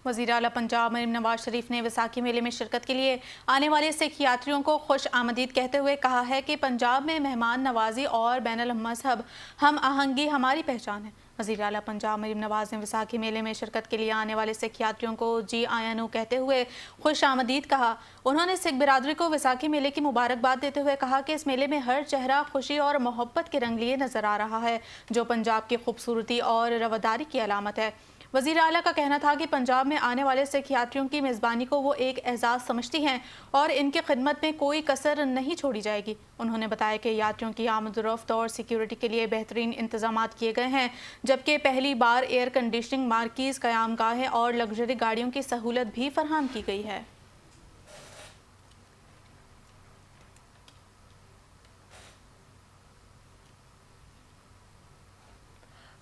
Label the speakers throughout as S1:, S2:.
S1: वज़ीर आला पंजाब मरीम नवाज शरीफ ने वैसाखी मेले में शिरकत के लिए आने वाले सिख यात्रियों को खुश आमदीद कहते हुए कहा है कि पंजाब में मेहमान नवाजी और बैनुल मज़हब हम आहंगी हमारी पहचान है। वज़ीर आला पंजाब मरीम नवाज ने वैसाखी मेले में शिरकत के लिए आने वाले सिख यात्रियों को जी आयानू कहते हुए खुश आमदीद कहा। उन्होंने सिख बिरादरी को वैसाखी मेले की मुबारकबाद देते हुए कहा कि इस मेले में हर चेहरा खुशी और मोहब्बत के रंग लिए नजर आ रहा है, जो पंजाब की खूबसूरती और रवादारी की अलामत है। वज़ीर आला का कहना था कि पंजाब में आने वाले सिख यात्रियों की मेज़बानी को वो एक एजाज़ समझती हैं और इनकी खिदमत में कोई कसर नहीं छोड़ी जाएगी। उन्होंने बताया कि यात्रियों की आमद-ओ-रफ्त और सिक्योरिटी के लिए बेहतरीन इंतजामात किए गए हैं, जबकि पहली बार एयर कंडीशनिंग मार्कीज़, क़यामगाहें और लग्जरी गाड़ियों की सहूलत भी फराहम की गई है।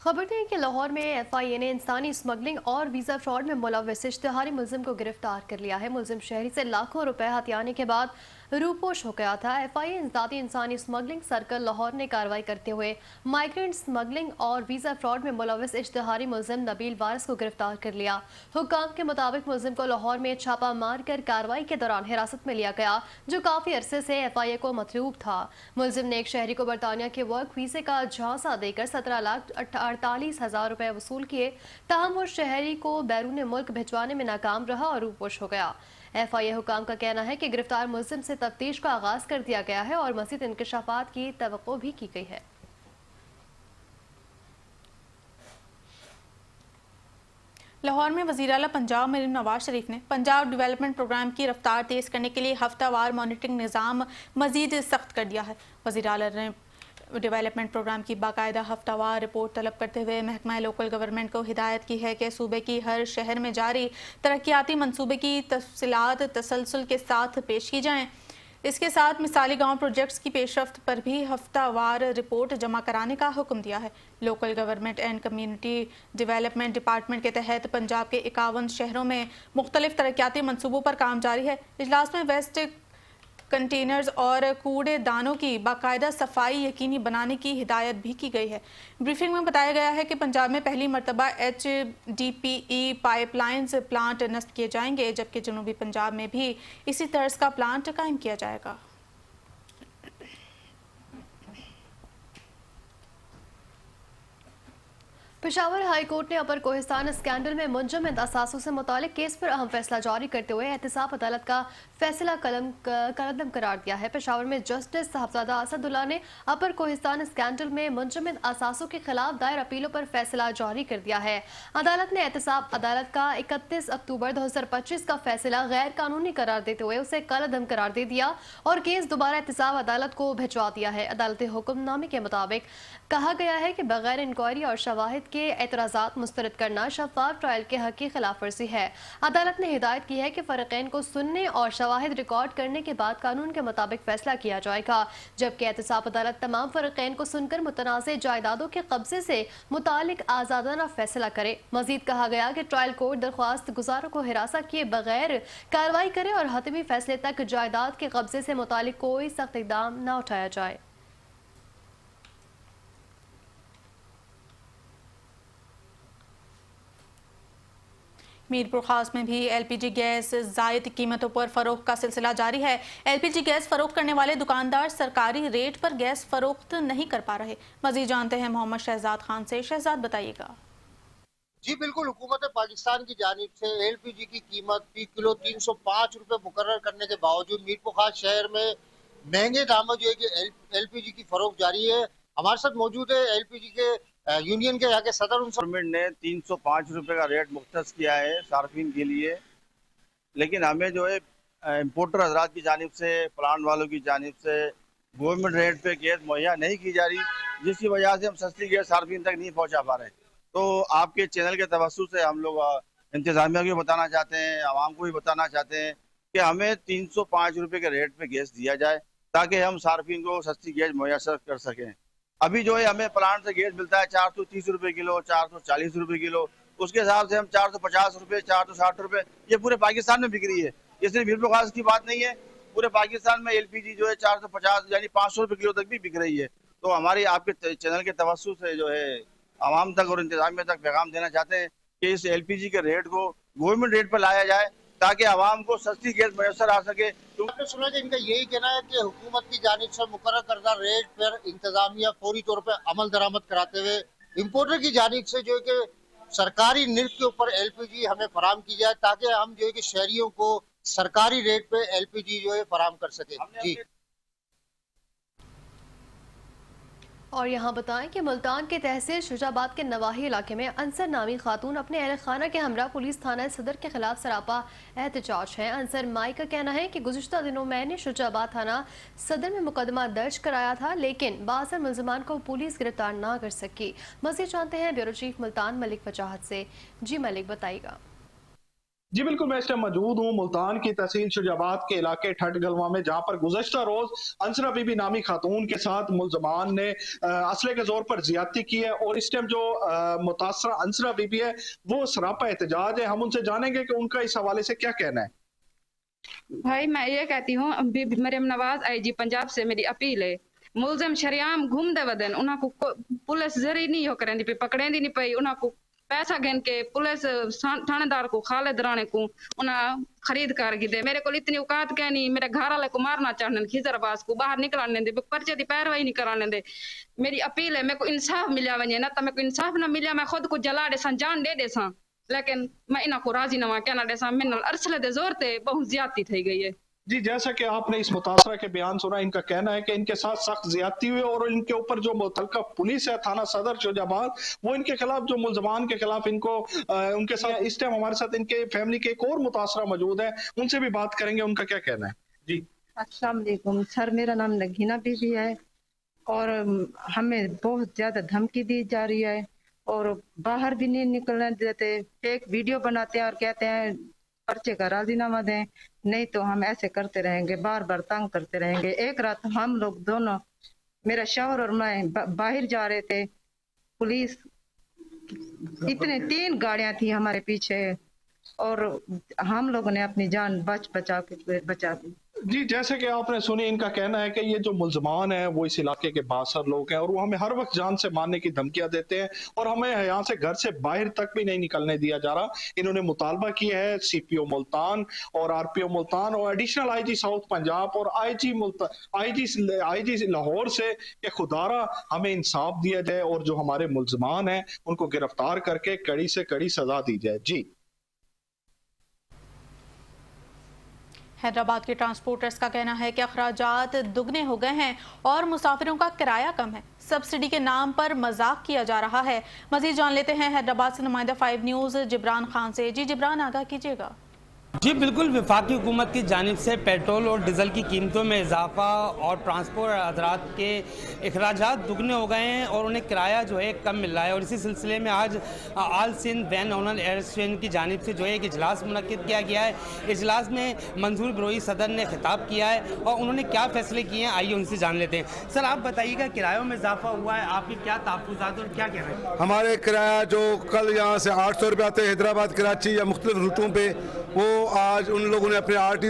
S2: खबर है कि लाहौर में FIA ने इंसानी स्मगलिंग और वीज़ा फ्रॉड में मुलव्वस इश्तिहारी मुलजिम को गिरफ्तार कर लिया है। मुलजिम शहरी से लाखों रुपए हथियाने के बाद रूपोश हो गया था। FIA ज़ाती इंसानी स्मगलिंग सर्कल लाहौर ने कार्रवाई करते हुए माइग्रेंट स्मगलिंग और वीज़ा फ्रॉड में मुलव्वस इश्तिहारी मुलजिम नबील वारिस को गिरफ्तार कर लिया। हुक्काम के मुताबिक मुलजिम को लाहौर में छापा मार कर कार्रवाई के दौरान हिरासत में लिया गया, जो काफ़ी अरसे से FIA को मतलूब था। मुलजिम ने एक शहरी को बरतानिया के वर्क वीज़े का झांसा देकर 17,48,000 रुपए वसूल किए। ताहम वो शहरी को बैरून मुल्क भिजवाने में नाकाम रहा और रूपोश हो गया। FIA हुकाम का कहना है कि गिरफ्तार मुलजिम से तफ्तीश का आगाज कर दिया गया है और मज़ीद इंकशाफात की तवक्को भी की गई है।
S1: लाहौर में वज़ीर आला पंजाब मरीम नवाज शरीफ ने पंजाब डेवलपमेंट प्रोग्राम की रफ्तार तेज़ करने के लिए हफ्तावार मॉनिटरिंग निज़ाम मज़ीद सख्त कर दिया है। वज़ीर आला ने डेवलपमेंट प्रोग्राम की बाकायदा हफ्तावार रिपोर्ट तलब करते हुए महकमा लोकल गवर्नमेंट को हिदायत की है कि सूबे की हर शहर में जारी तरक्याती मनसूबे की तफसीलात तसलसल के साथ पेश की जाएँ। इसके साथ मिसाली गांव प्रोजेक्ट्स की पेशरफ्त पर भी हफ्तावार रिपोर्ट जमा कराने का हुक्म दिया है। Local government and community development department के तहत पंजाब के 51 शहरों में मुख्तलिफ तरक्याती मनसूबों पर काम जारी है। इजलास में वेस्ट कंटेनर्स और कूड़ेदानों की बाकायदा सफाई यकीनी बनाने की हिदायत भी की गई है। ब्रीफिंग में बताया गया है कि पंजाब में पहली मरतबा HDPE पाइपलाइंस प्लांट नस्ब किए जाएंगे, जबकि जनूबी पंजाब में भी इसी तर्ज का प्लांट कायम किया जाएगा।
S2: पेशावर हाई कोर्ट ने अपर कोहिस्तान स्कैंडल में मुंजमद असासों से मुतालिक केस पर अहम फैसला जारी करते हुए एहतिसाब अदालत का फैसला कलअदम करार दिया है। पेशावर में जस्टिस साहबजादा असदुल्ला ने अपर कोहिस्तान स्कैंडल में मुंजमद असासों के खिलाफ दायर अपीलों पर फैसला जारी कर दिया है। अदालत ने एहतिसाब अदालत का 31 अक्टूबर 2025 का फैसला गैर कानूनी करार देते हुए उसे कलअदम करार दे दिया और केस दोबारा एहतिसाब अदालत को भिजवा दिया है। अदालती हुक्मनामे के मुताबिक कहा गया है कि बगैर इंक्वायरी और शवाहिद के एतराज़ात मुस्तरद करना शफाफ ट्रायल के हक की खिलाफ वर्जी है। अदालत ने हिदायत की है कि फरीकैन को सुनने और शवाहिद रिकॉर्ड करने के बाद कानून के मुताबिक फैसला किया जाएगा, जबकि एहतिसाब अदालत तमाम फरीकैन को सुनकर मुतनाज़ जायदादों के कब्जे से मुतालिक आज़ादाना फैसला करे। मजीद कहा गया कि ट्रायल कोर्ट दरख्वास्त गुजारों को हिरासा किए बगैर कार्रवाई करे और हतमी फैसले तक जायदाद के कब्जे से मुतालिक कोई सख्त इक़दाम न उठाया जाए।
S1: मीरपुर खास में भी LPG गैस ज़ायद कीमतों पर फरोख्त का सिलसिला जारी है। LPG गैस फरोख्त करने वाले दुकानदार सरकारी रेट पर गैस फरोख्त नहीं कर पा रहे। मज़ीद जानते हैं मोहम्मद शहजाद खान से। शहजाद, बताइएगा।
S3: जी बिल्कुल, हुकूमत पाकिस्तान की जानिब से LPG की कीमत फी किलो 305 रुपए मुकर्रर करने के बावजूद मीरपुर खास शहर में महंगे दामों जो है कि LPG की फरोख्त जारी है। हमारे साथ मौजूद है LPG के यूनियन के यहाँ के सदर।
S4: गवर्नमेंट ने 305 रुपए का रेट मुख्तस किया है सार्फिन के लिए, लेकिन हमें जो है इम्पोर्टर हजरात की जानिब से, प्लांट वालों की जानिब से गवर्नमेंट रेट पे गैस मुहैया नहीं की जा रही, जिसकी वजह से हम सस्ती गैस सार्फिन तक नहीं पहुँचा पा रहे। तो आपके चैनल के तवज्जुह से हम लोग इंतजामिया को भी बताना चाहते हैं, आवाम को भी बताना चाहते हैं कि हमें 305 रुपए के रेट पे गैस दिया जाए ताकि हम सार्फिन को सस्ती गैस मुयसर कर सकें। अभी जो है हमें प्लांट से गैस मिलता है 430 रुपए किलो, 440 रुपए किलो, उसके हिसाब से हम 450 रुपए, 460 रुपए ये पूरे पाकिस्तान में बिक रही है। ये सिर्फ मीरपुर खास की बात नहीं है, पूरे पाकिस्तान में LPG जो है 450 यानी 500 रुपए किलो तक भी बिक रही है। तो हमारी आपके चैनल के तवज्जुह से जो है आवाम तक और इंतजामिया तक पैगाम देना चाहते हैं कि इस LPG के रेट को गवर्नमेंट रेट पर लाया जाए ताकि आवाम को सस्ती गैस मैसर आ सके।
S3: आपने सुना कि इनका यही कहना है कि हुकूमत की जानिब से मुकर्रर करदा रेट पर इंतजामिया फौरी तौर पर अमल दरामद कराते हुए इम्पोर्टर की जानिब से जो है कि सरकारी निर्ख के ऊपर LPG हमें फराम की जाए ताकि हम जो है कि शहरियों को सरकारी रेट पे LPG जो है फराम कर सके। जी
S2: और यहाँ बताएं कि मुल्तान के तहसील शुजाबाद के नवाही इलाके में अंसर नामी खातून अपने अहल खाना के हमरा पुलिस थाना सदर के खिलाफ सरापा एहतजाज है। अंसर माई का कहना है कि गुज़िश्ता दिनों मैंने शुजाबाद थाना सदर में मुकदमा दर्ज कराया था, लेकिन बासर मुलजमान को पुलिस गिरफ्तार ना कर सकी। मज़ीद जानते हैं ब्यूरो चीफ मुल्तान मलिक वजाहत से। जी मलिक बताइएगा।
S5: जी बिल्कुल, मैं इस टाइम मौजूद हूँ मुल्तान की तहसील शुजाबाद के इलाके ठट गलवा में, जहाँ पर गुज़श्ता रोज अंसरा बीबी नामी खातून के साथ मुलजमान ने असले के जोर पर ज्यादती की है। और इस टाइम जो मुतासरा अंसरा बीबी है वो सरापा एहतजाज है। हम उनसे जानेंगे कि उनका इस हवाले से क्या कहना है।
S6: भाई मैं ये कहती हूँ, मरियम नवाज IG पंजाब से मेरी अपील है। मुलजम शरियाम घूमते वदन उन्होंने पुलिस जरी नहीं हो करेंदी पे पकड़ेंदी नहीं पई। उन्होंने पैसा गिन के पुलिस थानेदार को खालिद राणे को उन्हें खरीद कर गी दे। मेरे को इतनी औकात क्या नहीं, मेरे घर वाले को मारना चाहने खिजरबाज को बाहर निकलने दे, पर्चे की पैरवाई नहीं कराने दे। मेरी अपील है, मेरे को इंसाफ मिला वजे ना, तो मेरे को इंसाफ ना मिला मैं खुद को जला दे जान दे दे, लेकिन मैं इन्हों को राजी नवा कहना दे मेरे अरसले दे जोर ते बहुत ज्यादती थी गई है।
S5: जी, जैसा कि आपने इस मुतासरा के बयान सुना, इनका कहना है कि इनके साथ सख्त ज्यादती हुई और इनके ऊपर जो मुतलका पुलिस है थाना सदर शुजाबाद, वो इनके खिलाफ, जो मुलजमान के खिलाफ इनको उनके साथ इस टाइम हमारे साथ इनके फैमिली के एक और मुतासरा मौजूद है, उनसे भी बात करेंगे, उनका क्या कहना है। जी
S7: अस्सलाम वालेकुम सर, मेरा नाम नगीना बीबी है और हमें बहुत ज्यादा धमकी दी जा रही है और बाहर भी नहीं निकलने देते। फेक वीडियो बनाते हैं और कहते हैं पर्चे का राजीनामा दें, नहीं तो हम ऐसे करते रहेंगे, बार बार तंग करते रहेंगे। एक रात हम लोग दोनों, मेरा शौहर और मैं बाहर जा रहे थे, पुलिस इतने 3 गाड़ियां थी हमारे पीछे और हम लोगों ने अपनी जान बचा दी।
S5: जी, जैसे कि आपने सुनी, इनका कहना है कि ये जो मुलजमान है वो इस इलाके के बासर लोग हैं और वो हमें हर वक्त जान से मारने की धमकियां देते हैं और हमें यहाँ से घर से बाहर तक भी नहीं निकलने दिया जा रहा। इन्होंने मुतालबा किया है CPO मुल्तान और RPO मुल्तान और एडिशनल IG साउथ पंजाब और IG लाहौर से कि खुदारा हमें इंसाफ दिया जाए और जो हमारे मुलजमान हैं उनको गिरफ्तार करके कड़ी से कड़ी सजा दी जाए। जी,
S1: हैदराबाद के ट्रांसपोर्टर्स का कहना है कि अखराजात दुगने हो गए हैं और मुसाफिरों का किराया कम है। सब्सिडी के नाम पर मजाक किया जा रहा है। मजीद जान लेते हैं हैदराबाद से नुमाइंदा 5 न्यूज़ जिब्रान खान से। जी जिब्रान, आगाह कीजिएगा।
S8: जी बिल्कुल, वफाकी हुकूमत की जानिब से पेट्रोल और डीजल की कीमतों में इजाफा और ट्रांसपोर्ट हज़रात के अखराजात दुगने हो गए हैं और उन्हें किराया जो है कम मिल रहा है। और इसी सिलसिले में आज आल सिंध वैन ओनर एसोसिएशन की जानिब से जो है एक इजलास मुनक्किद किया गया है। इजलास में मंजूर बरोई सदर ने खिताब किया है और उन्होंने क्या फैसले किए हैं, आइए उनसे जान लेते हैं। सर, आप बताइएगा, किरायों में इजाफा हुआ है, आपके क्या तहफ़्फ़ुज़ात और क्या कह रहे हैं?
S9: हमारे किराया जो कल यहाँ से 800 रुपये आते हैं हैदराबाद कराची या मुख्तलिफ रूटों पे, वो आज उन लोगों ने अपने RT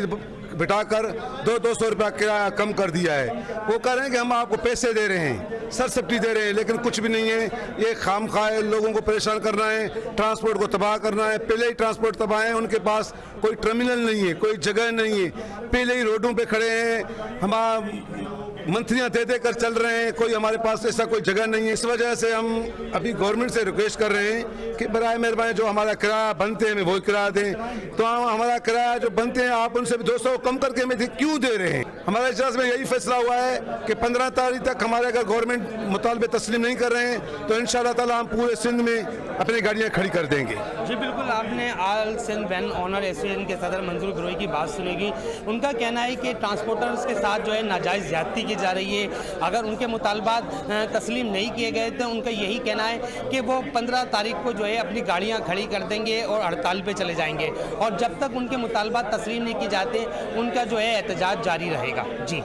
S9: बिठाकर 200 रुपया किराया कम कर दिया है। वो कह रहे हैं कि हम आपको पैसे दे रहे हैं, सब्सिडी दे रहे हैं, लेकिन कुछ भी नहीं है। ये खामखाए लोगों को परेशान करना है, ट्रांसपोर्ट को तबाह करना है। पहले ही ट्रांसपोर्ट तबाह है, उनके पास कोई टर्मिनल नहीं है, कोई जगह नहीं है, पहले ही रोडों पे खड़े हैं, हमारा मंथलियाँ दे दे कर चल रहे हैं, कोई हमारे पास ऐसा कोई जगह नहीं है। इस वजह से हम अभी गवर्नमेंट से रिक्वेस्ट कर रहे हैं कि बराए मेहरबानी जो हमारा किराया बनते हैं वो किराया दें। तो हमारा किराया जो बनते हैं आप उनसे 200 कम करके हमें क्यों दे रहे हैं? हमारे इजलास में यही फैसला हुआ है कि 15 तारीख तक हमारे अगर गवर्नमेंट मुतालबे तस्लीम नहीं कर रहे हैं तो इंशाअल्लाह ताला हम पूरे सिंध में अपनी गाड़ियाँ खड़ी कर देंगे।
S8: जी बिल्कुल, आपने आल सिंध वैन ओनर एसोसिएशन के सदर मंजूर बरोई की बात सुनेगी। उनका कहना है कि ट्रांसपोर्टर्स के साथ जो है नाजायज़ ज्यादती की जा रही है। अगर उनके मुतालबात तस्लीम नहीं किए गए तो उनका यही कहना है कि वो 15 तारीख को जो है अपनी गाड़ियाँ खड़ी कर देंगे और हड़ताल पे चले जाएंगे और जब तक उनके मुतालबात तस्लीम नहीं की जाते उनका जो है एहतजाज जारी रहेगा। जी,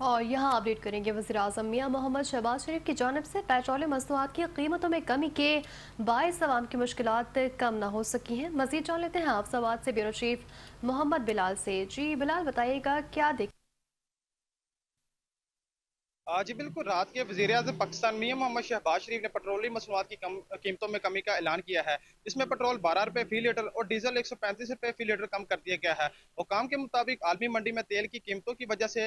S2: और यहाँ अपडेट करेंगे, वज़ीर-ए-आज़म मियां मोहम्मद शहबाज शरीफ की जानिब से पेट्रोल मसनूआत की कीमतों में कमी के बाइस अवाम की मुश्किलात कम ना हो सकी हैं। मज़ीद जान लेते हैं हाफिज़ाबाद से ब्यूरो चीफ मोहम्मद बिलाल से। जी बिलाल, बताइएगा क्या देख।
S10: जी बिल्कुल, रात के वज़ीर-ए-आज़म पाकिस्तान मियां मोहम्मद शहबाज शरीफ ने पेट्रोलियम मसनूआत की कीमतों में कमी का ऐलान किया है, जिसमें पेट्रोल 12 रुपये फी लीटर और डीजल 135 रुपये फी लीटर कम कर दिया गया है। हुकाम के मुताबिक आलमी मंडी में तेल की कीमतों की वजह से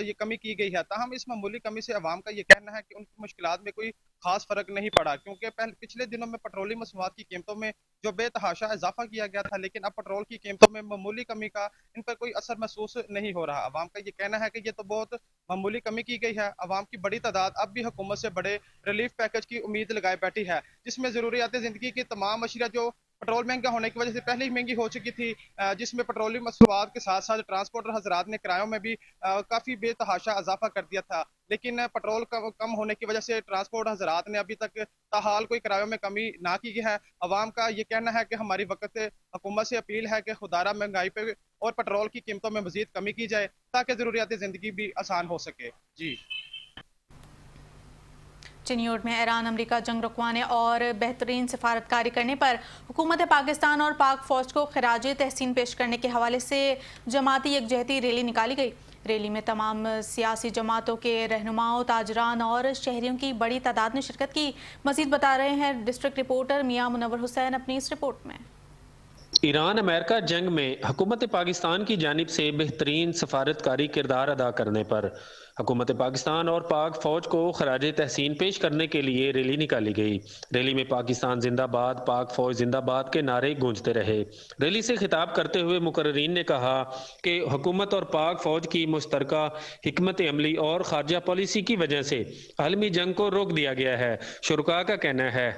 S10: ये कमी की गई है। ताहम इस मामूली कमी से अवाम का ये कहना है कि उनकी मुश्किलात में कोई खास फर्क नहीं पड़ा, क्योंकि पिछले दिनों में पेट्रोलियम मसनूआत की कीमतों में जो बेतहाशा इजाफा किया गया था, लेकिन अब पेट्रोल की कीमतों में मामूली कमी का इन पर कोई असर महसूस नहीं हो रहा। अवाम का ये कहना है कि ये तो बहुत मामूली कमी की गई है। अवाम की बड़ी तादाद अब भी हुकूमत से बड़े रिलीफ पैकेज की उम्मीद लगाए बैठी है, जिसमें ज़रूरियात ज़िंदगी की तमाम अशिया जो पेट्रोल महंगा होने की वजह से पहले ही महंगी हो चुकी थी, जिसमें पेट्रोलियम मसनूआत के साथ साथ ट्रांसपोर्टर हजरात ने किरायों में भी काफ़ी बेतहाशा इजाफा कर दिया था। लेकिन पेट्रोल कम होने की वजह से ट्रांसपोर्ट हजरात ने अभी तक ताहाल कोई किरायों में कमी ना की है। अवाम का ये कहना है कि हमारी वक्त हुकूमत से अपील है कि खुदारा महंगाई पे और पेट्रोल की कीमतों में मजीद कमी की जाए, ताकि ज़रूरियात ज़िंदगी भी आसान हो सके। जी
S1: चिन्योट में ईरान अमेरिका जंग रुकवाने और बेहतरीन सिफारतकारी करने पर हुकूमत पाकिस्तान और पाक फ़ौज को खराज तहसीन पेश करने के हवाले से जमाती यकजहती रैली निकाली गई। रैली में तमाम सियासी जमातों के रहनुमाओं, ताजरान और शहरियों की बड़ी तादाद ने शिरकत की। मज़ीद बता रहे हैं डिस्ट्रिक्ट रिपोर्टर मियां मुनव्वर हुसैन अपनी इस रिपोर्ट में।
S11: ईरान अमेरिका जंग में हुकूमत पाकिस्तान की जानिब से बेहतरीन सफारतकारी किरदार अदा करने पर हुकूमत पाकिस्तान और पाक फ़ौज को खराज तहसीन पेश करने के लिए रैली निकाली गई। रैली में पाकिस्तान जिंदाबाद, पाक फ़ौज जिंदाबाद के नारे गूंजते रहे। रैली से खिताब करते हुए मुकर्रीन ने कहा कि हुकूमत और पाक फ़ौज की मुश्तरका हिकमत अमली और खारजा पॉलिसी की वजह से आलमी जंग को रोक दिया गया है। शुरका का कहना है,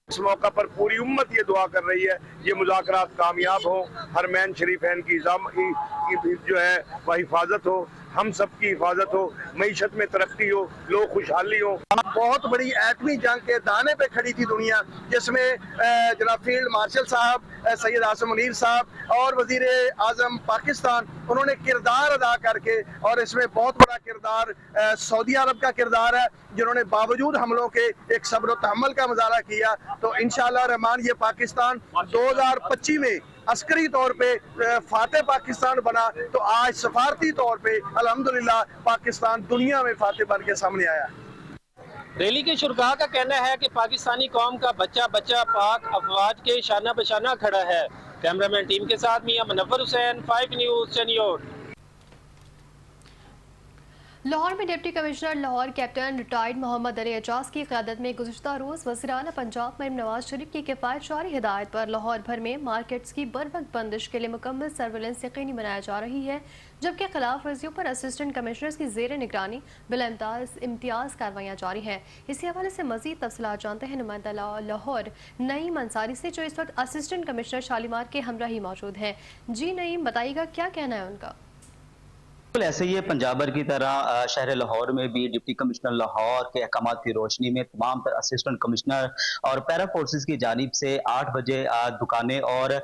S12: इस मौका पर पूरी उम्मत ये दुआ कर रही है ये मुज़ाकरात कामयाब हो, हरमैन शरीफैन की जो है वह हिफाजत हो, हम सब की हिफाजत हो, मईशत में तरक्की हो, लोग खुशहाली हो। बहुत बड़ी एटमी जंग के दाने पे खड़ी थी दुनिया, जिसमें जनाब फील्ड मार्शल साहब, सैयद आसिम मुनीर साहब और वजीर आजम पाकिस्तान, उन्होंने किरदार अदा करके, और इसमें बहुत बड़ा किरदार सऊदी अरब का किरदार है, जिन्होंने बावजूद हमलों के एक सब्र तहम्मुल का मुजाहरा किया। तो इंशाअल्लाह रहमान ये पाकिस्तान 2025 में अस्करी तौर पे फातेह पाकिस्तान बना, तो आज सफारती तौर पे अल्हम्दुलिल्लाह पाकिस्तान दुनिया में फातेह बन के सामने आया।
S11: रैली के शुरका का कहना है कि पाकिस्तानी कौम का बच्चा बच्चा पाक अफवाज के शाना बशाना खड़ा है। कैमरामैन टीम के साथ मियां मुनव्वर हुसैन, 5 न्यूज़ चनियोट।
S2: लाहौर में deputy commissioner Lahore captain retired Mohammad Ali Ejaz की क़यादत में गुज़िश्ता रोज़ वज़ीर-ए-आला पंजाब मरीम नवाज शरीफ की किफ़ायतशारी हिदायत पर लाहौर भर में मार्केट्स की बर वक्त बंदिश के लिए मुकम्मल सर्विलेंस यकीनी बनाया जा रही है, जबकि खिलाफ वर्जियों पर असिस्टेंट कमिश्नर्स की ज़ेर निगरानी बिला इम्तियाज़ कार्रवाइयाँ जारी हैं। इसी हवाले से मज़ीद तफसीलात जानते हैं नुमाइंदा लाहौर नईम अंसारी से, जो इस वक्त असिस्टेंट कमिश्नर शालीमार के हमरा ही मौजूद हैं। जी नईम, बताइएगा क्या कहना है उनका?
S13: ऐसे ही पंजाब भर की तरह शहर लाहौर में भी डिप्टी कमिश्नर लाहौर के अहकामात की रोशनी में तमाम तर असिस्टेंट कमिश्नर और पैरा फोर्सेस की जानिब से 8 बजे दुकानें और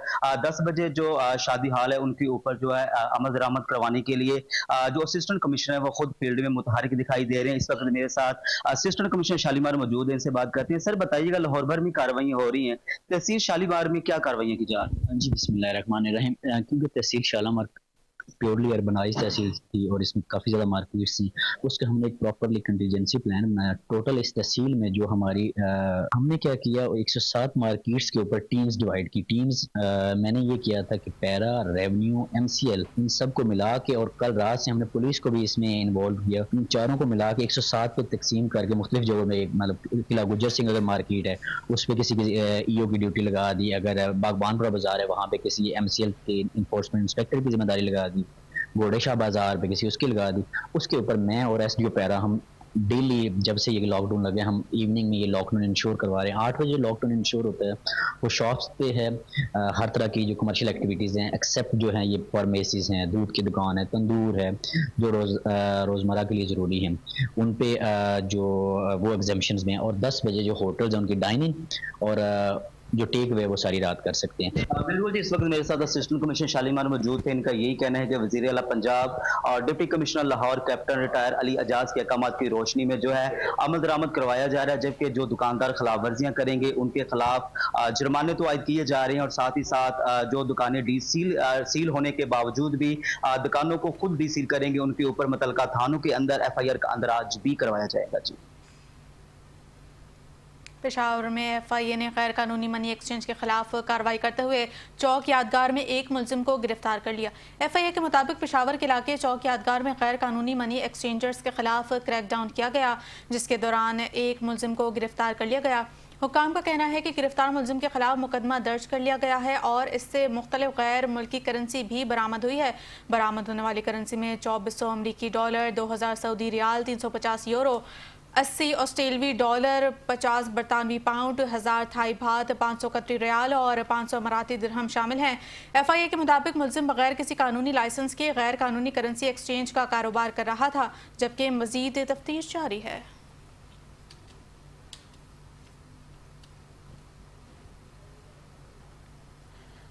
S13: 10 बजे जो शादी हाल है उनके ऊपर जो है अमल दरामद करवाने के लिए जो असिस्टेंट कमिश्नर है वो खुद फील्ड में मुतहरिक दिखाई दे रहे हैं। इस वक्त मेरे साथ असिस्टेंट कमिश्नर शालीमार मौजूद है, इनसे बात करते हैं। सर बताइएगा, लाहौर भर में कार्रवाइयाँ हो रही हैं, तहसील शालीमार में क्या कार्रवाइयाँ की जा रही हैं?
S14: जी बिस्मिल्लाहिर्रहमानिर्रहीम। क्योंकि तहसील शालीमार प्योरली अर्बनाइज्ड तहसील थी और इसमें काफ़ी ज़्यादा मार्केट्स थी, उसका हमने एक प्रॉपरली कंटीजेंसी प्लान बनाया। टोटल इस तहसील में जो हमारी हमने क्या किया, 107 मार्केट्स के ऊपर टीम्स डिवाइड की। टीम्स मैंने ये किया था कि पैरा, रेवेन्यू, MCL इन सब को मिला के, और कल रात से हमने पुलिस को भी इसमें इन्वॉल्व किया, इन चारों को मिला के 107 पे तकसीम करके मुख्तलिफ जगहों में, मतलब किला गुज्जर सिंह अगर मार्केट है उस पर किसी की EO की ड्यूटी लगा दी, अगर बागबानपुरा बाजार है वहाँ पे किसी MCL के इन्फोर्समेंट इंस्पेक्टर की जिम्मेदारी लगा दी, घोड़े शाह बाजार पे किसी उसकी लगा दी। उसके ऊपर मैं और SDO पैरा हम डेली, जब से ये लॉकडाउन लगे, हम इवनिंग में ये लॉकडाउन इंश्योर करवा रहे हैं। 8 बजे लॉकडाउन इंश्योर होता है, वो शॉप्स पे है, हर तरह की जो कमर्शियल एक्टिविटीज़ हैं एक्सेप्ट जो हैं ये फार्मेसीज हैं, दूध की दुकान है, तंदूर है, जो रोज़मर्रा के लिए ज़रूरी हैं, उन पे जो वो एग्जेम्पशंस में। और 10 बजे जो होटल्स हैं उनकी डाइनिंग और जो टेक वे वो सारी रात कर सकते हैं।
S13: बिल्कुल जी, इस वक्त मेरे साथ असिस्टेंट कमिश्नर शालीमार मौजूद थे। इनका यही कहना है कि वज़ीर आला पंजाब और deputy commissioner Lahore captain retire Ali Ajaz के अहकामात की रोशनी में जो है अमल दरामद करवाया जा रहा है, जबकि जो दुकानदार खिलाफ वर्जियाँ करेंगे उनके खिलाफ जुर्माने तो आयद किए जा रहे हैं, और साथ ही साथ जो दुकानें सील होने के बावजूद भी दुकानों को खुद डीसील करेंगे, उनके ऊपर मुतलका थानों के अंदर FIR का अंदराज भी करवाया जाएगा। जी,
S1: पेशावर में FIA ने गैर कानूनी मनी एक्सचेंज के खिलाफ कार्रवाई करते हुए चौक यादगार में एक मुलजिम को गिरफ्तार कर लिया। FIA के मुताबिक पेशावर के इलाके चौक यादगार में गैर कानूनी मनी एक्सचेंजर्स के खिलाफ क्रैकडाउन किया गया, जिसके दौरान एक मुलजिम को गिरफ्तार कर लिया गया। हुक्काम का कहना है कि गिरफ्तार मुलजिम के खिलाफ मुकदमा दर्ज कर लिया गया है और इससे मुख्तलिफ गैर मुल्की करेंसी भी बरामद हुई है। बरामद होने वाली करेंसी में 2400 अमरीकी डॉलर, 2000 सऊदी रियाल, 350 यूरो, 80 ऑस्ट्रेलवी डॉलर, 50 बरतानवी पाउंड, 1000 थाई बात, 500 कतरी रियाल और 500 अमाराती दिरहम शामिल हैं। FIA के मुताबिक मुलजिम बगैर किसी कानूनी लाइसेंस के गैर कानूनी करेंसी एक्सचेंज का कारोबार कर रहा था, जबकि मजीद तफ्तीश जारी है।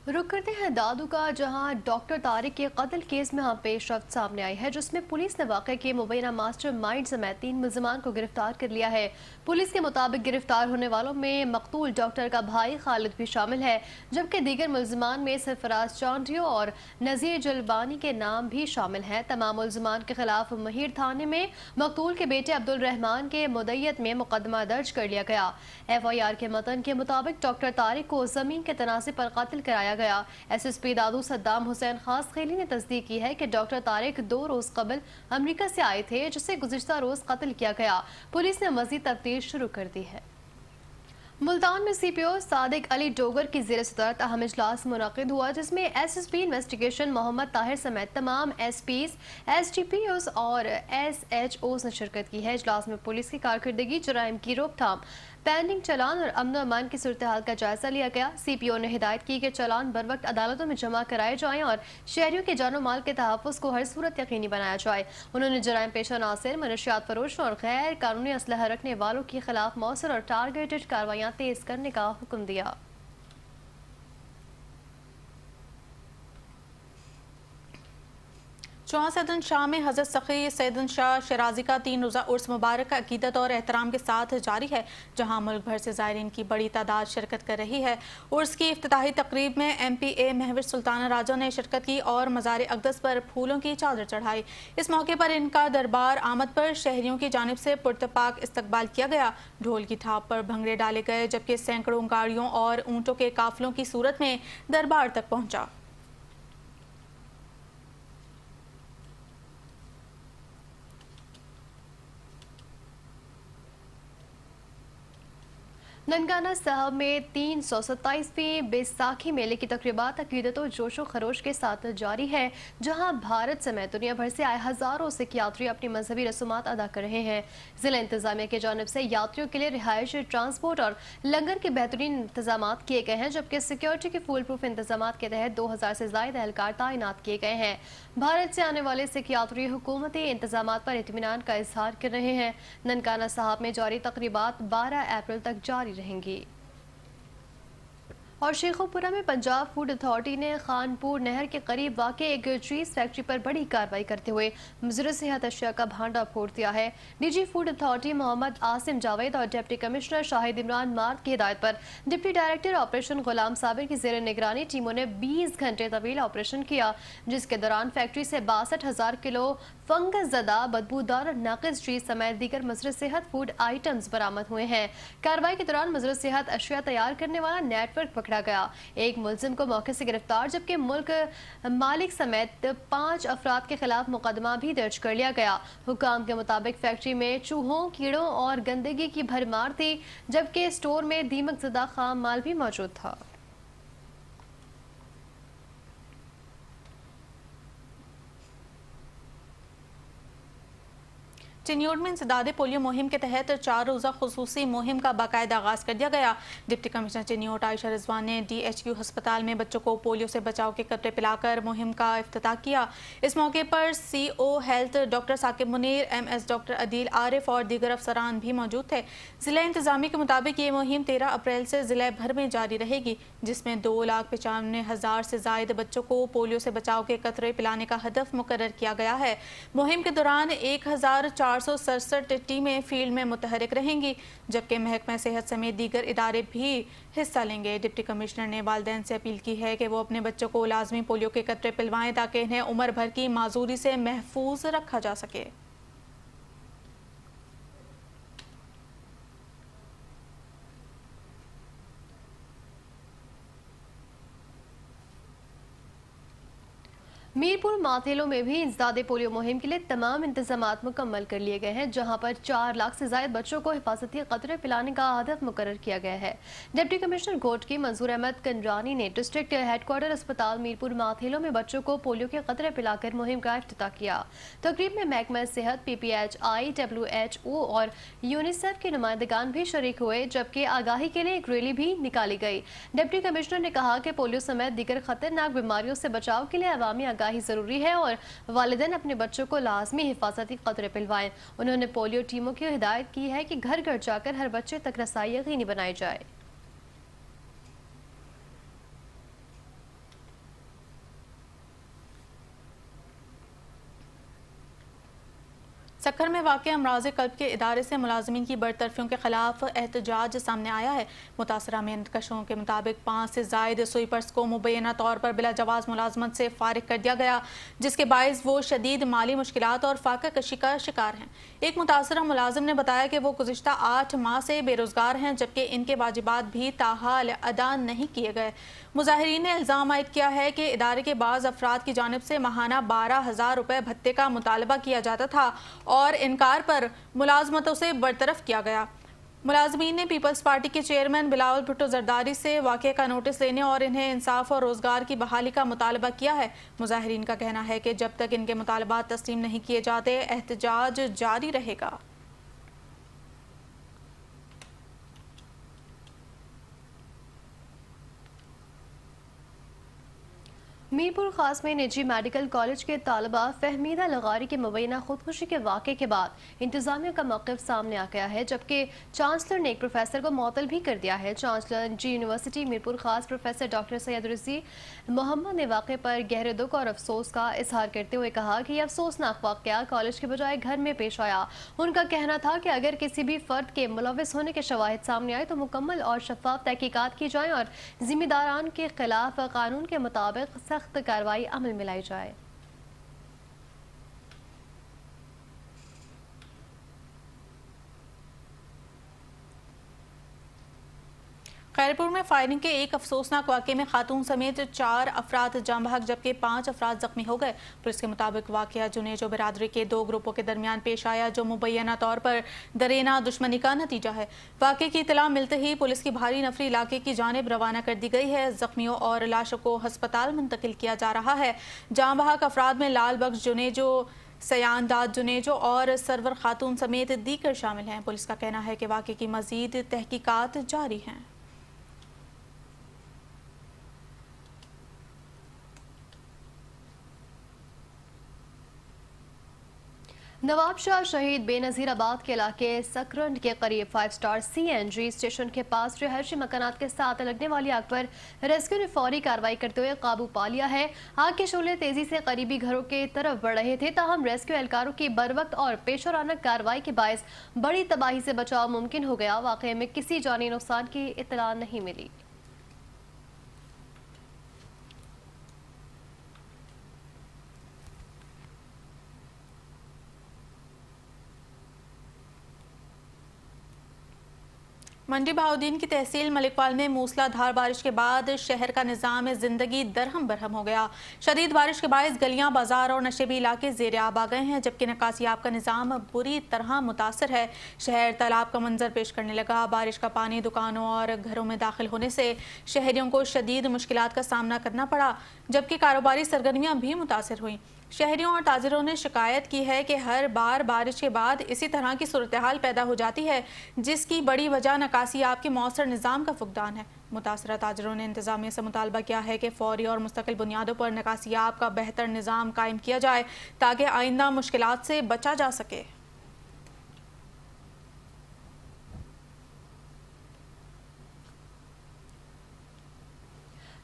S2: रुक करते हैं दादू का, जहां डॉक्टर तारिक के कत्ल केस में हम पेशरफ्त सामने आई है, जिसमें पुलिस ने वाक़े के मुबैना मास्टर माइंड समेत 3 मुलजमान को गिरफ्तार कर लिया है। पुलिस के मुताबिक गिरफ्तार होने वालों में मकतूल डॉक्टर का भाई खालिद भी शामिल है, जबकि दीगर मुलजमान में सरफराज चौंटियो और नज़ीर जलबानी के नाम भी शामिल हैं। तमाम मुलजमान के खिलाफ महीर थाने में मकतूल के बेटे अब्दुल रहमान के मुद्दत में मुकदमा दर्ज कर लिया गया। FIR के मतन के मुताबिक डॉक्टर तारिक को जमीन के तनाज़े पर कत्ल कराया गया। SSP दादू सद्दाम हुसैन खास खेली ने तस्दीक की है कि डॉक्टर तारिक 2 रोज कबल अमेरिका से आए थे, जिसे गुज़िश्ता रोज कत्ल किया गया। पुलिस ने मज़ीद तफ्तीश शुरू कर दी है। मुल्तान में CPO सादिक अली डोगर की ज़ेर सदारत अहम इजलास मुनक़िद हुआ, जिसमें SSP इन्वेस्टिगेशन मोहम्मद ताहिर समेत तमाम SPs, SDPOs और SHOs ने शिरकत की है। इजलास में पुलिस की कारकर्दगी, जराइम की रोकथाम, पेंडिंग चालान और अमन अमान की सूरत हाल का जायजा लिया गया। CPO ने हिदायत की कि चालान बर वक्त अदालतों में जमा कराए जाएं और शहरियों के जानो माल के तहफ़्फ़ुज़ को हर सूरत यकीनी बनाया जाए। उन्होंने जराइम पेशा नासिर, मनशियात फरोशों और गैर कानूनी असलहा रखने वालों के खिलाफ मौसर और टारगेटेड कार्रवाइयाँ तेज करने का हुक्म दिया।
S1: 64 शाह में हज़रत सखी सैयदन शाह शराजी का 3 रोज़ा उर्स मुबारक अकीदत और एहतराम के साथ जारी है, जहां मुल्क भर से ज़ायरीन की बड़ी तादाद शिरकत कर रही है। उर्स की इफ्तिताही तकरीब में MPA महवर सुल्ताना राजा ने शिरकत की और मज़ार अक़दस पर फूलों की चादर चढ़ाई। इस मौके पर इनका दरबार आमद पर शहरियों की जानिब से पुरतपाक इस्तकबाल किया गया। ढोल की थाप पर भंगड़े डाले गए, जबकि सैकड़ों गाड़ियों और ऊँटों के काफिलों की सूरत में दरबार तक पहुँचा।
S2: ननकाना साहब में 327वें बैसाखी मेले की तकरीबात अकीदत और जोशो खरोश के साथ जारी है, जहां भारत समेत दुनिया भर से आए हज़ारों सिख यात्री अपनी मजहबी रसूमात अदा कर रहे हैं। ज़िला इंतजामिया की जानिब से यात्रियों के लिए रिहाइश, ट्रांसपोर्ट और लंगर के बेहतरीन इंतजाम किए गए हैं, जबकि सिक्योरिटी के फुल प्रूफ इंतजाम के तहत 2000 से ज़ायद एहलकार तैनात किए गए हैं। भारत से आने वाले सिख यात्री हुकूमती इंतजाम पर इत्मीनान का इजहार कर रहे हैं। ननकाना साहब में जारी तकरीबात 12 अप्रैल तक जारी रहेंगी। और शेखोपुरा में पंजाब फूड अथॉरिटी ने खानपुर नहर के करीब वाक़े एक चीज़ फैक्ट्री पर बड़ी कार्रवाई करते हुए मुज़र सेहत अशिया का भांडा फोड़ दिया है। DG food authority Mohammad Asim Javed और डिप्टी कमिश्नर शाहिद इमरान मार्द की हिदायत पर deputy director operation Ghulam Sabir की ज़ेर निगरानी टीमों ने 20 घंटे तवील ऑपरेशन किया, जिसके दौरान फैक्ट्री से 62,000 किलो फंगस ज़दा बदबूदार और नाक़िस चीज़ समेत दीगर मुज़र सेहत फूड आइटम्स बरामद हुए हैं। कार्रवाई के दौरान मुज़र सेहत अशिया तैयार करने वाला नेटवर्क पकड़ा गया। एक मुलजिम को मौके से गिरफ्तार, जबकि मुल्क मालिक समेत 5 अफराद के खिलाफ मुकदमा भी दर्ज कर लिया गया। हुकाम के मुताबिक फैक्ट्री में चूहों, कीड़ों और गंदगी की भरमार थी, जबकि स्टोर में दीमक ज़दा खाम माल भी मौजूद था।
S1: चिन्योट में इंसदादे पोलियो मुहिम के तहत 4 रोज़ा खुसूसी मुहिम का बाकायदा आगाज़ कर दिया गया। डिप्टी कमिश्नर चिन्योट आयशा रिजवान ने DHQ अस्पताल में बच्चों को पोलियो से बचाव के कतरे पिलाकर मुहिम का इफ्तिताह किया। इस मौके पर CO health doctor Saqib Munir, MS doctor Adeel Arif और दीगर अफसरान भी मौजूद थे। ज़िला इंतज़ामिया के मुताबिक ये मुहिम 13 अप्रैल से ज़िले भर में जारी रहेगी, जिसमें 2,95,000 से ज़ायद बच्चों को पोलियो से बचाव के कतरे पिलाने का हदफ मुकर्रर किया गया है। मुहिम के दौरान 1,467 टीमें फील्ड में मुतहरिक रहेंगी, जबकि महकमा सेहत समेत दीगर इदारे भी हिस्सा लेंगे। डिप्टी कमिश्नर ने वालिदैन से अपील की है कि वो अपने बच्चों को लाजमी पोलियो के कतरे पिलवाएं ताकि इन्हें उम्र भर की माजूरी से महफूज रखा जा सके।
S2: मीरपुर माथेलो में भी इंसदादे पोलियो मुहिम के लिए तमाम इंतजामात मुकम्मल कर लिए गए हैं, जहां पर 4 लाख से ज्यादा बच्चों को हिफाजती कतरे पिलाने का हदफ मुकर्रर किया गया है। डिप्टी कमिश्नर गोट की मंजूर अहमद कंडरानी ने डिस्ट्रिक्ट हेडक्वार्टर अस्पताल मीरपुर माथेलो में बच्चों को पोलियो के कतरे पिलाकर मुहिम का इफ्तिताह किया। तकरीब में महकमा सेहत, PPH, WHO और यूनिसेफ के नुमाइंदगान भी शरीक हुए, जबकि आगाही के लिए एक रैली भी निकाली गई। डिप्टी कमिश्नर ने कहा कि पोलियो समेत दीगर खतरनाक बीमारियों से बचाव के लिए अवामी आगाही जरूरी है और वालिदैन अपने बच्चों को लाजमी हिफाजती कतरे पिलवाएं। उन्होंने पोलियो टीमों की हिदायत की है कि घर घर जाकर हर बच्चे तक रसाई यकीनी बनाई जाए।
S1: सक्खर में वाक़ अमराज़ कल्ब के इदारे से मुलाजमीन की बरतरफियों के खिलाफ एहतजाज सामने आया है। मुतासरा मेहनतकशों के मुताबिक 5 से ज़ायद स्वीपर्स को मुबैना तौर पर बिला जवाज़ मुलाजमत से फारिग कर दिया गया, जिसके बायस वो शदीद माली मुश्किलात और फाका कशी का शिकार हैं। एक मुतासरा मुलाजिम ने बताया कि वो गुज़िश्ता 8 माह से बेरोज़गार हैं, जबकि इनके वाजिबात भी ताहाल अदा नहीं किए गए। मुजाहिरीन ने इल्ज़ाम आयद किया है कि इदारे के बाज़ अफराद की जानिब से माहाना 12,000 रुपये भत्ते का मुतालबा किया जाता था और इनकार पर मुलाजमतों से बरतरफ किया गया। मुलाजमीन ने पीपल्स पार्टी के चेयरमैन बिलावल भुट्टो जरदारी से वाक़े का नोटिस लेने और इन्हें इंसाफ और रोज़गार की बहाली का मुतालबा किया है। मुजाहिरीन का कहना है कि जब तक इनके मुतालबात तस्लीम नहीं किए जाते, एहतजाज जारी रहेगा।
S2: मीरपुर खास में निजी मेडिकल कॉलेज के तालबा फहमीदा लगारी के मुबैना खुदकुशी के वाक़े के बाद इंतजामिया का मौक़िफ़ सामने आ गया है, जबकि चांसलर ने एक प्रोफेसर को मुअत्तल भी कर दिया है। चांसलर निजी यूनिवर्सिटी मीरपुर खास प्रोफेसर डॉक्टर सैयद रज़ी मोहम्मद ने वाक़े पर गहरे दुख और अफसोस का इजहार करते हुए कहा कि यह अफसोसनाक वाक़या कॉलेज के बजाय घर में पेश आया। उनका कहना था कि अगर किसी भी फ़र्द के मुलविस होने के शवाहिद सामने आए तो मुकम्मल और शफाफ तहकीकात की जाए और जिम्मेदारान के खिलाफ कानून के मुताबिक सख्त कार्रवाई अमल में लाई जाए।
S1: खैरपुर में फायरिंग के एक अफसोसनाक वाक़े में खातून समेत 4 अफराद जाम बहक जबकि 5 अफराद जख्मी हो गए। पुलिस के मुताबिक वाक़या जुनेजो बिरादरी के 2 ग्रुपों के दरमियान पेश आया, जो मुबैना तौर पर दरेना दुश्मनी का नतीजा है। वाक़े की इतला मिलते ही पुलिस की भारी नफरी इलाके की जानिब रवाना कर दी गई है। जख्मियों और लाशों को हस्पताल मुंतकिल किया जा रहा है। जाम बहक अफराद में लाल बख्श जुनेजो, सयानदाद जुनेजो और सरवर खातून समेत दीगर शामिल हैं। पुलिस का कहना है कि वाक़े की मज़ीद तहकीकात जारी हैं।
S2: नवाब शाह शहीद बेनज़ीराबाद के इलाके सकरंड के करीब 5 स्टार CNG स्टेशन के पास रिहायशी मकानात के साथ लगने वाली आग पर रेस्क्यू ने फौरी कार्रवाई करते हुए काबू पा लिया है। आग के शोले तेजी से करीबी घरों के तरफ बढ़ रहे थे, ताहम रेस्क्यू एहलकारों की बरवक्त और पेशोराना कार्रवाई के बायस बड़ी तबाही से बचाव मुमकिन हो गया। वाक़े में किसी जानी नुकसान की इत्तला नहीं मिली।
S1: मंडी बहाउद्दीन की तहसील मलिकवाल में मूसलाधार बारिश के बाद शहर का निज़ाम ज़िंदगी दरहम बरहम हो गया। शदीद बारिश के बायस गलियां, बाजार और नशेबी इलाके ज़ेर आब आ गए हैं, जबकि निकासियाब का निज़ाम बुरी तरह मुतासर है। शहर तालाब का मंजर पेश करने लगा। बारिश का पानी दुकानों और घरों में दाखिल होने से शहरियों को शदीद मुश्किलात का सामना करना पड़ा, जबकि कारोबारी सरगर्मियाँ भी मुतासर हुई। شہریوں اور تاجروں نے شکایت کی ہے کہ ہر بار بارش کے بعد اسی طرح کی صورتحال پیدا ہو جاتی ہے، جس کی بڑی وجہ نکاسی آب کے مؤثر نظام کا فقدان ہے۔ متاثرہ تاجروں نے انتظامیہ سے مطالبہ کیا ہے کہ فوری اور مستقل بنیادوں پر نکاسی آب کا بہتر نظام قائم کیا جائے تاکہ آئندہ مشکلات سے بچا جا سکے۔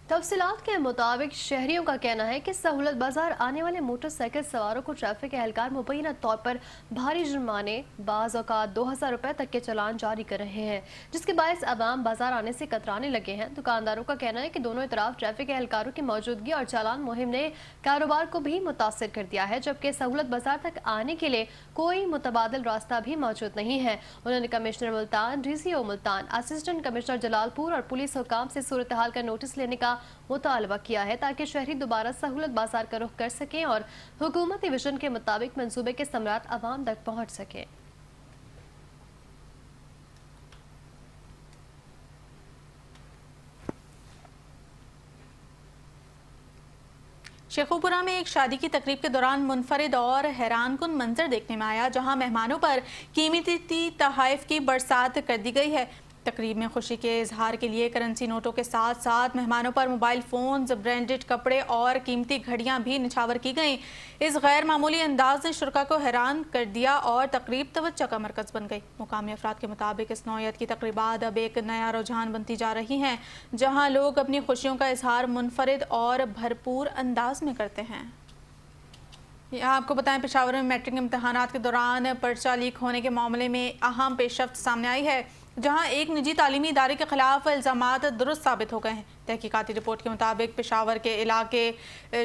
S2: تفصیلات کے مطابق شہریوں کا کہنا ہے کہ سہولت بازار آنے والے موٹر سائیکل سواروں کو ٹریفک اہلکار مبینہ طور پر بھاری جرمانے، بعض اوقات 2000 روپے تک کے چلان جاری کر رہے ہیں، جس کے باعث عوام بازار آنے سے کترانے لگے ہیں۔ دکانداروں کا کہنا ہے کہ دونوں اطراف ٹریفک اہلکاروں کی موجودگی اور چالان مہم نے کاروبار کو بھی متاثر کر دیا ہے، جبکہ سہولت بازار تک آنے کے لیے کوئی متبادل راستہ بھی موجود نہیں ہے۔ انہوں نے کمشنر ملتان، ڈی سی او ملتان، اسسٹنٹ کمشنر جلال پور اور پولیس حکام سے صورتحال کا نوٹس لینے کا مطالبہ کیا ہے تاکہ شہری دوبارہ سہولت بازار کا رخ کر سکیں اور حکومتی ویژن کے مطابق منصوبے کے ثمرات عوام تک پہنچ سکیں۔
S1: شیخوپورہ میں ایک شادی کی تقریب کے دوران منفرد اور حیران کن منظر دیکھنے میں آیا، جہاں مہمانوں پر قیمتی تحائف کی برسات کر دی گئی ہے۔ تقریب میں خوشی کے اظہار کے لیے کرنسی نوٹوں کے ساتھ ساتھ مہمانوں پر موبائل فونز، برانڈڈ کپڑے اور قیمتی گھڑیاں بھی نچھاور کی گئیں۔ اس غیر معمولی انداز نے شرکا کو حیران کر دیا اور تقریب توجہ کا مرکز بن گئی۔ مقامی افراد کے مطابق اس نوعیت کی تقریبات اب ایک نیا رجحان بنتی جا رہی ہیں، جہاں لوگ اپنی خوشیوں کا اظہار منفرد اور بھرپور انداز میں کرتے ہیں۔ یہاں آپ کو بتائیں، پشاور میں میٹرک امتحانات کے دوران پرچہ لیک ہونے کے معاملے میں اہم پیش رفت سامنے آئی ہے، جہاں ایک نجی تعلیمی ادارے کے خلاف الزامات درست ثابت ہو گئے ہیں۔ تحقیقاتی رپورٹ کے مطابق پشاور کے علاقے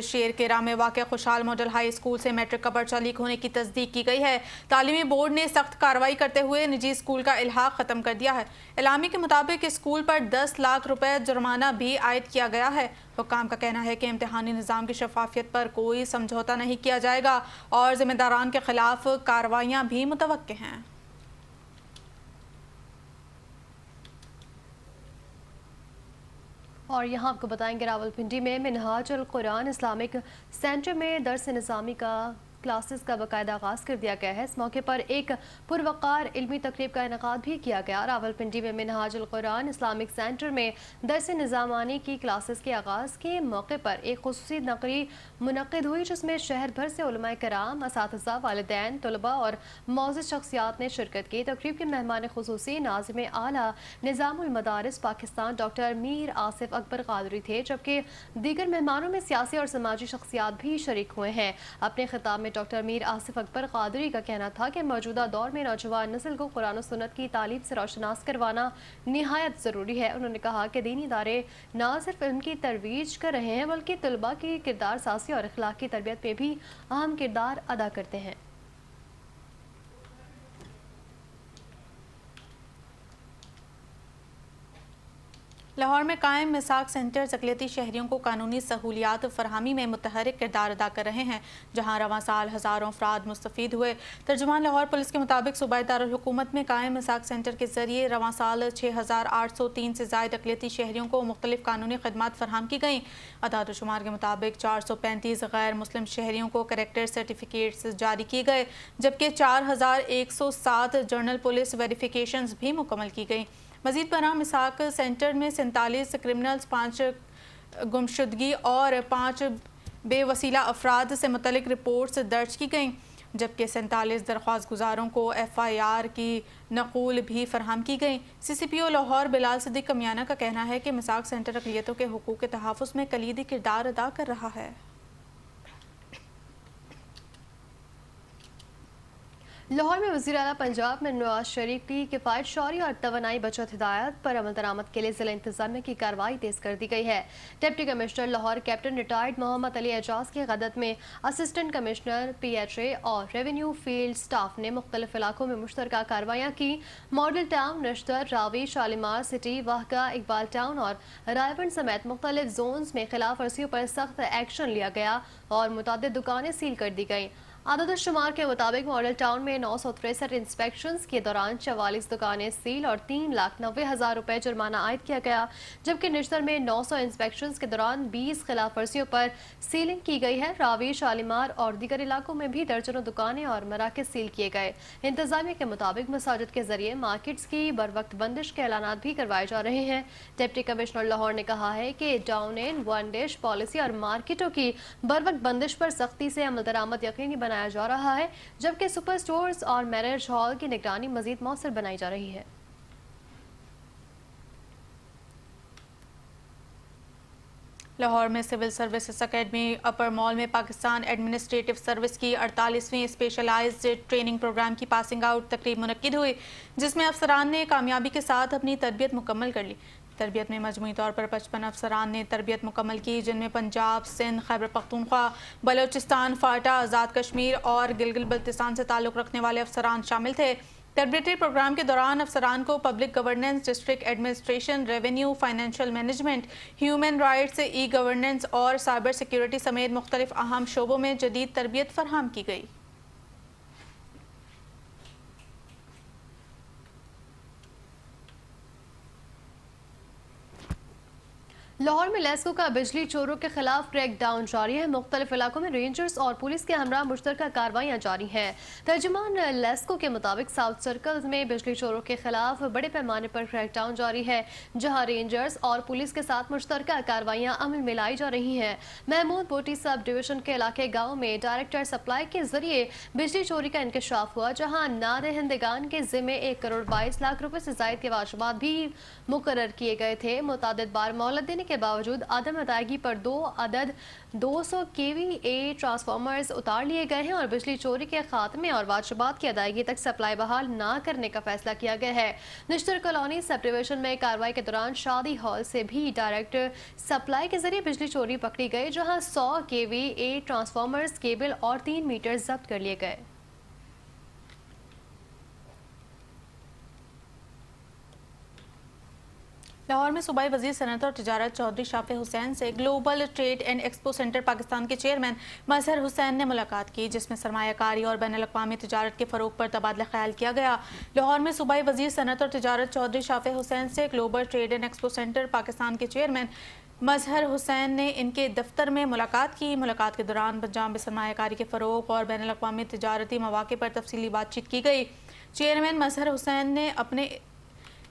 S1: شیر کیرا میں واقع خوشحال ماڈل ہائی اسکول سے میٹرک کا پرچہ لیک ہونے کی تصدیق کی گئی ہے۔ تعلیمی بورڈ نے سخت کارروائی کرتے ہوئے نجی اسکول کا الحاق ختم کر دیا ہے۔ اعلامیے کے مطابق اسکول پر 10 لاکھ روپے جرمانہ بھی عائد کیا گیا ہے۔ حکام کا کہنا ہے کہ امتحانی نظام کی شفافیت پر کوئی سمجھوتہ نہیں کیا جائے گا اور ذمہ داران کے خلاف کارروائیاں بھی متوقع ہیں۔
S2: اور یہاں آپ کو بتائیں گے راولپنڈی میں منہاج القرآن اسلامک سینٹر میں درس نظامی کا کلاسز کا باقاعدہ آغاز کر دیا گیا ہے۔ اس موقع پر ایک پروقار علمی تقریب کا انعقاد بھی کیا گیا۔ راولپنڈی میں منہاج القرآن اسلامک سینٹر میں درس نظامانی کی کلاسز کے آغاز کے موقع پر ایک خصوصی تقریب منعقد ہوئی، جس میں شہر بھر سے علماء کرام، اساتذہ، والدین، طلباء اور معزز شخصیات نے شرکت کی۔ تقریب کے مہمان خصوصی ناظم اعلیٰ نظام المدارس پاکستان ڈاکٹر میر آصف اکبر قادری تھے، جبکہ دیگر مہمانوں میں سیاسی اور سماجی شخصیات بھی شریک ہوئے ہیں۔ اپنے خطاب میں ڈاکٹر میر آصف اکبر قادری کا کہنا تھا کہ موجودہ دور میں نوجوان نسل کو قرآن و سنت کی تعلیم سے روشناس کروانا نہایت ضروری ہے۔ انہوں نے کہا کہ دینی ادارے نہ صرف ان کی ترویج کر رہے ہیں بلکہ طلباء کی کردار سازی اور اخلاقی تربیت میں بھی اہم کردار ادا کرتے ہیں۔
S1: لاہور میں قائم مساق سینٹر اقلیتی شہریوں کو قانونی سہولیات فراہمی میں متحرک کردار ادا کر رہے ہیں، جہاں رواں سال ہزاروں افراد مستفید ہوئے۔ ترجمان لاہور پولیس کے مطابق صوبائی دارالحکومت میں قائم مساق سینٹر کے ذریعے رواں سال 6803 سے زائد اقلیتی شہریوں کو مختلف قانونی خدمات فراہم کی گئیں۔ اعداد و شمار کے مطابق 435 غیر مسلم شہریوں کو کریکٹر سرٹیفکیٹس جاری کیے گئے، جبکہ 4107 جرنل پولیس ویریفیکیشنز بھی مکمل کی گئیں۔ مزید برآں مساق سینٹر میں 47 کرمنلز، 5 گمشدگی اور 5 بے وسیلہ افراد سے متعلق رپورٹس درج کی گئیں، جبکہ 47 درخواست گزاروں کو FIR کی نقول بھی فراہم کی گئیں۔ CCPO لاہور بلال صدیق کمیانہ کا کہنا ہے کہ مساق سینٹر اقلیتوں کے حقوق کے تحفظ میں کلیدی کردار ادا کر رہا ہے۔
S2: لاہور میں وزیر اعلیٰ پنجاب میں نواز شریف کی کفایت شعوری اور توانائی بچت ہدایات پر عمل درآمد کے لیے ضلع انتظامیہ کی کارروائی تیز کر دی گئی ہے۔ Deputy commissioner Lahore captain retired Muhammad Ali Ijaz کی قیادت میں اسسٹنٹ کمشنر PHA اور ریونیو فیلڈ سٹاف نے مختلف علاقوں میں مشترکہ کارروائیاں کی۔ Model town, Nishtar, Ravi, Shalimar city, Wagah, Iqbal town اور رائے گنج سمیت مختلف زونز میں خلاف ورزیوں پر سخت ایکشن لیا گیا اور متعدد دکانیں سیل کر دی گئیں۔ عدد شمار کے مطابق ماڈل ٹاؤن میں 963 انسپیکشنز کے دوران 44 دکانیں سیل اور 3,90,000 روپے جرمانہ عائد کیا گیا، جبکہ نشتر میں 900 انسپیکشنز کے دوران 20 خلاف ورزیوں پر سیلنگ کی گئی ہے۔ راوی، شالیمار اور دیگر علاقوں میں بھی درجنوں دکانیں اور مراکز سیل کیے گئے۔ انتظامیہ کے مطابق مساجد کے ذریعے مارکیٹس کی بروقت بندش کے اعلانات بھی کروائے جا رہے ہیں۔ ڈپٹی کمشنر لاہور نے کہا ہے کہ down in one dish policy اور مارکیٹوں کی بروقت بندش پر سختی سے عمل درآمد یقینی بنایا جا رہا ہے، جبکہ سپر سٹورز اور میرج ہال کی نگرانی مزید مؤثر بنائی جا رہی ہے۔
S1: لاہور میں سول سروسز اکیڈمی اپر مال میں پاکستان ایڈمنسٹریٹو سروس کی 48ویں اسپیشلائزڈ ٹریننگ پروگرام کی پاسنگ آؤٹ تقریب منعقد ہوئی، جس میں افسران نے کامیابی کے ساتھ اپنی تربیت مکمل کر لی۔ تربیت میں مجموعی طور پر 55 افسران نے تربیت مکمل کی، جن میں پنجاب، سندھ، خیبر پختونخوا، بلوچستان، فاٹا، آزاد کشمیر اور گلگت بلتستان سے تعلق رکھنے والے افسران شامل تھے۔ تربیتی پروگرام کے دوران افسران کو public governance, district administration, revenue, financial management, human rights, e governance اور سائبر سیکیورٹی سمیت مختلف اہم شعبوں میں جدید تربیت فراہم کی گئی۔
S2: لاہور میں لیسکو کا بجلی چوروں کے خلاف کریک ڈاؤن جاری ہے۔ مختلف علاقوں میں رینجرز اور پولیس کے ہمراہ مشترکہ کارروائیاں جاری ہیں۔ ترجمان لیسکو کے مطابق ساؤتھ سرکل میں بجلی چوروں کے خلاف بڑے پیمانے پر کریک ڈاؤن جاری ہے، جہاں رینجرز اور پولیس کے ساتھ مشترکہ کارروائیاں عمل میں لائی جا رہی ہیں۔ محمود بوٹی سب ڈویژن کے علاقے گاؤں میں ڈائریکٹر سپلائی کے ذریعے بجلی چوری کا انکشاف ہوا، جہاں نادہندگان کے ذمے 1,22,00,000 روپے سے زائد کے واجبات بھی مقرر کیے گئے تھے۔ متعدد بار مہلت دینے کے باوجود عدم ادائیگی پر 2 عدد 200 kVA ٹرانسفارمرز اتار لیے گئے ہیں اور بجلی چوری کے خاتمے اور واجبات کی ادائیگی تک سپلائی بحال نہ کرنے کا فیصلہ کیا گیا ہے۔ نشتر کالونی سب ڈویژن میں کارروائی کے دوران شادی ہال سے بھی ڈائریکٹ سپلائی کے ذریعے بجلی چوری پکڑی گئی، جہاں 100 kVA ٹرانسفارمرز، کیبل اور 3 میٹر ضبط کر لیے گئے۔
S1: لاہور میں صوبائی وزیر صنعت اور تجارت چودھری شافع حسین سے global trade and expo centre Pakistan کے چیئرمین مظہر حسین نے ملاقات کی، جس میں سرمایہ کاری اور بین الاقوامی تجارت کے فروغ پر تبادلہ خیال کیا گیا۔ لاہور میں صوبائی وزیر صنعت اور تجارت چودھری شافع حسین سے global trade and expo centre Pakistan کے چیئرمین مظہر حسین نے ان کے دفتر میں ملاقات کی۔ ملاقات کے دوران پنجاب میں سرمایہ کاری کے فروغ اور بین الاقوامی تجارتی مواقع پر تفصیلی بات چیت کی گئی۔ چیئرمین مظہر حسین نے اپنے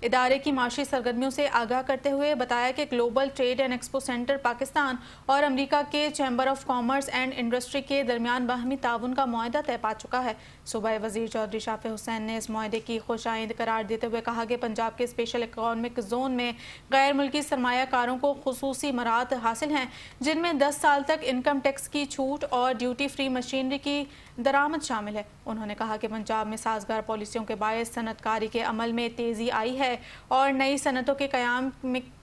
S1: ادارے کی معاشی سرگرمیوں سے آگاہ کرتے ہوئے بتایا کہ global trade and expo centre Pakistan اور امریکہ کے chamber of commerce and industry کے درمیان باہمی تعاون کا معاہدہ طے پا چکا ہے۔ صوبائی وزیر چودھری شافع حسین نے اس معاہدے کی خوش آئند قرار دیتے ہوئے کہا کہ پنجاب کے اسپیشل اکنامک زون میں غیر ملکی سرمایہ کاروں کو خصوصی مراحت حاصل ہیں، جن میں 10 سال تک انکم ٹیکس کی چھوٹ اور ڈیوٹی فری مشینری کی درآمد شامل ہے۔ انہوں نے کہا کہ پنجاب میں سازگار پالیسیوں کے باعث صنعت کاری کے عمل میں تیزی آئی ہے اور نئی صنعتوں کے قیام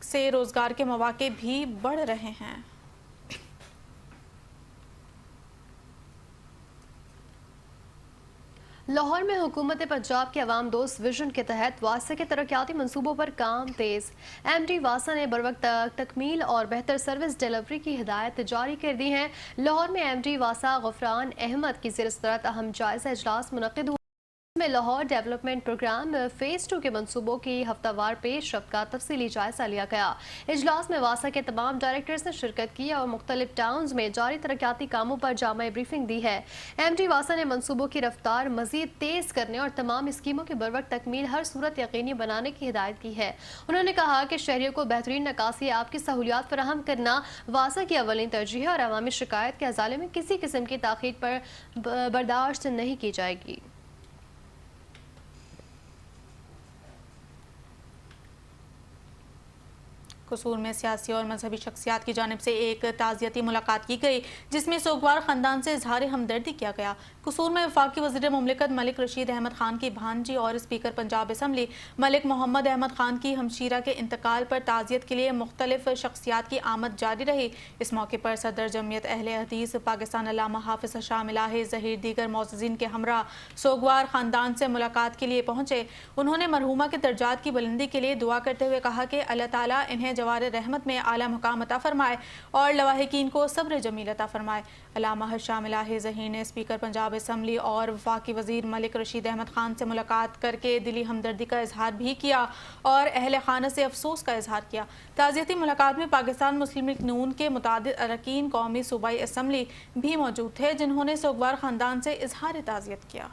S1: سے روزگار کے مواقع بھی بڑھ رہے ہیں۔
S2: لاہور میں حکومت پنجاب کے عوام دوست ویژن کے تحت واسا کے ترقیاتی منصوبوں پر کام تیز۔ ایم ڈی واسا نے بروقت تکمیل اور بہتر سروس ڈیلیوری کی ہدایت جاری کر دی ہیں۔ لاہور میں ایم ڈی واسا غفران احمد کی زیر صدارت اہم جائزہ اجلاس منعقد ہوا، میں لاہور ڈیولپمنٹ پروگرام فیز 2 کے منصوبوں کی ہفتہ وار پیش رفت کا تفصیلی جائزہ لیا گیا۔ اجلاس میں واسا کے تمام ڈائریکٹرز نے شرکت کی اور مختلف ٹاؤنز میں جاری ترقیاتی کاموں پر جامع بریفنگ دی ہے۔ ایم ڈی واسا نے منصوبوں کی رفتار مزید تیز کرنے اور تمام اسکیموں کی بروقت تکمیل ہر صورت یقینی بنانے کی ہدایت کی ہے۔ انہوں نے کہا کہ شہریوں کو بہترین نکاسی آپ کی سہولیات فراہم کرنا واسا کی اولین ترجیح ہے اور عوامی شکایت کے ازالے میں کسی قسم کی تاخیر پر برداشت نہیں کی جائے گی۔
S1: قصور میں سیاسی اور مذہبی شخصیات کی جانب سے ایک تعزیتی ملاقات کی گئی، جس میں سوگوار خاندان سے اظہار ہمدردی کیا گیا۔ قصور میں وفاقی وزیر مملکت ملک رشید احمد خان کی بھانجی اور اسپیکر پنجاب اسمبلی ملک محمد احمد خان کی ہمشیرہ کے انتقال پر تعزیت کے لیے مختلف شخصیات کی آمد جاری رہی۔ اس موقع پر صدر جمعیت اہل حدیث پاکستان علامہ حافظ ہشام الہی ظہیر دیگر معززین کے ہمراہ سوگوار خاندان سے ملاقات کے لیے پہنچے۔ انہوں نے مرحومہ کے درجات کی بلندی کے لیے دعا کرتے ہوئے کہا کہ اللہ تعالیٰ انہیں जवार रहमत में आला मुकाम अता फरमाए और लवाहिकीन को सब्र जमील अता फरमाए। अल्लामा शामिल ज़हीर ने स्पीकर पंजाब असम्बली और वफाकी वज़ीर मलिक रशीद अहमद खान से मुलाकात करके दिली हमदर्दी का इजहार भी किया और अहल खाना से अफसोस का इजहार किया। ताज़ियती मुलाकात में पाकिस्तान मुस्लिम लीग नून के मुतादिद अरकान कौमी सूबाई असम्बली भी मौजूद थे, जिन्होंने सोगवार ख़ानदान से इजहार ताज़ियत किया।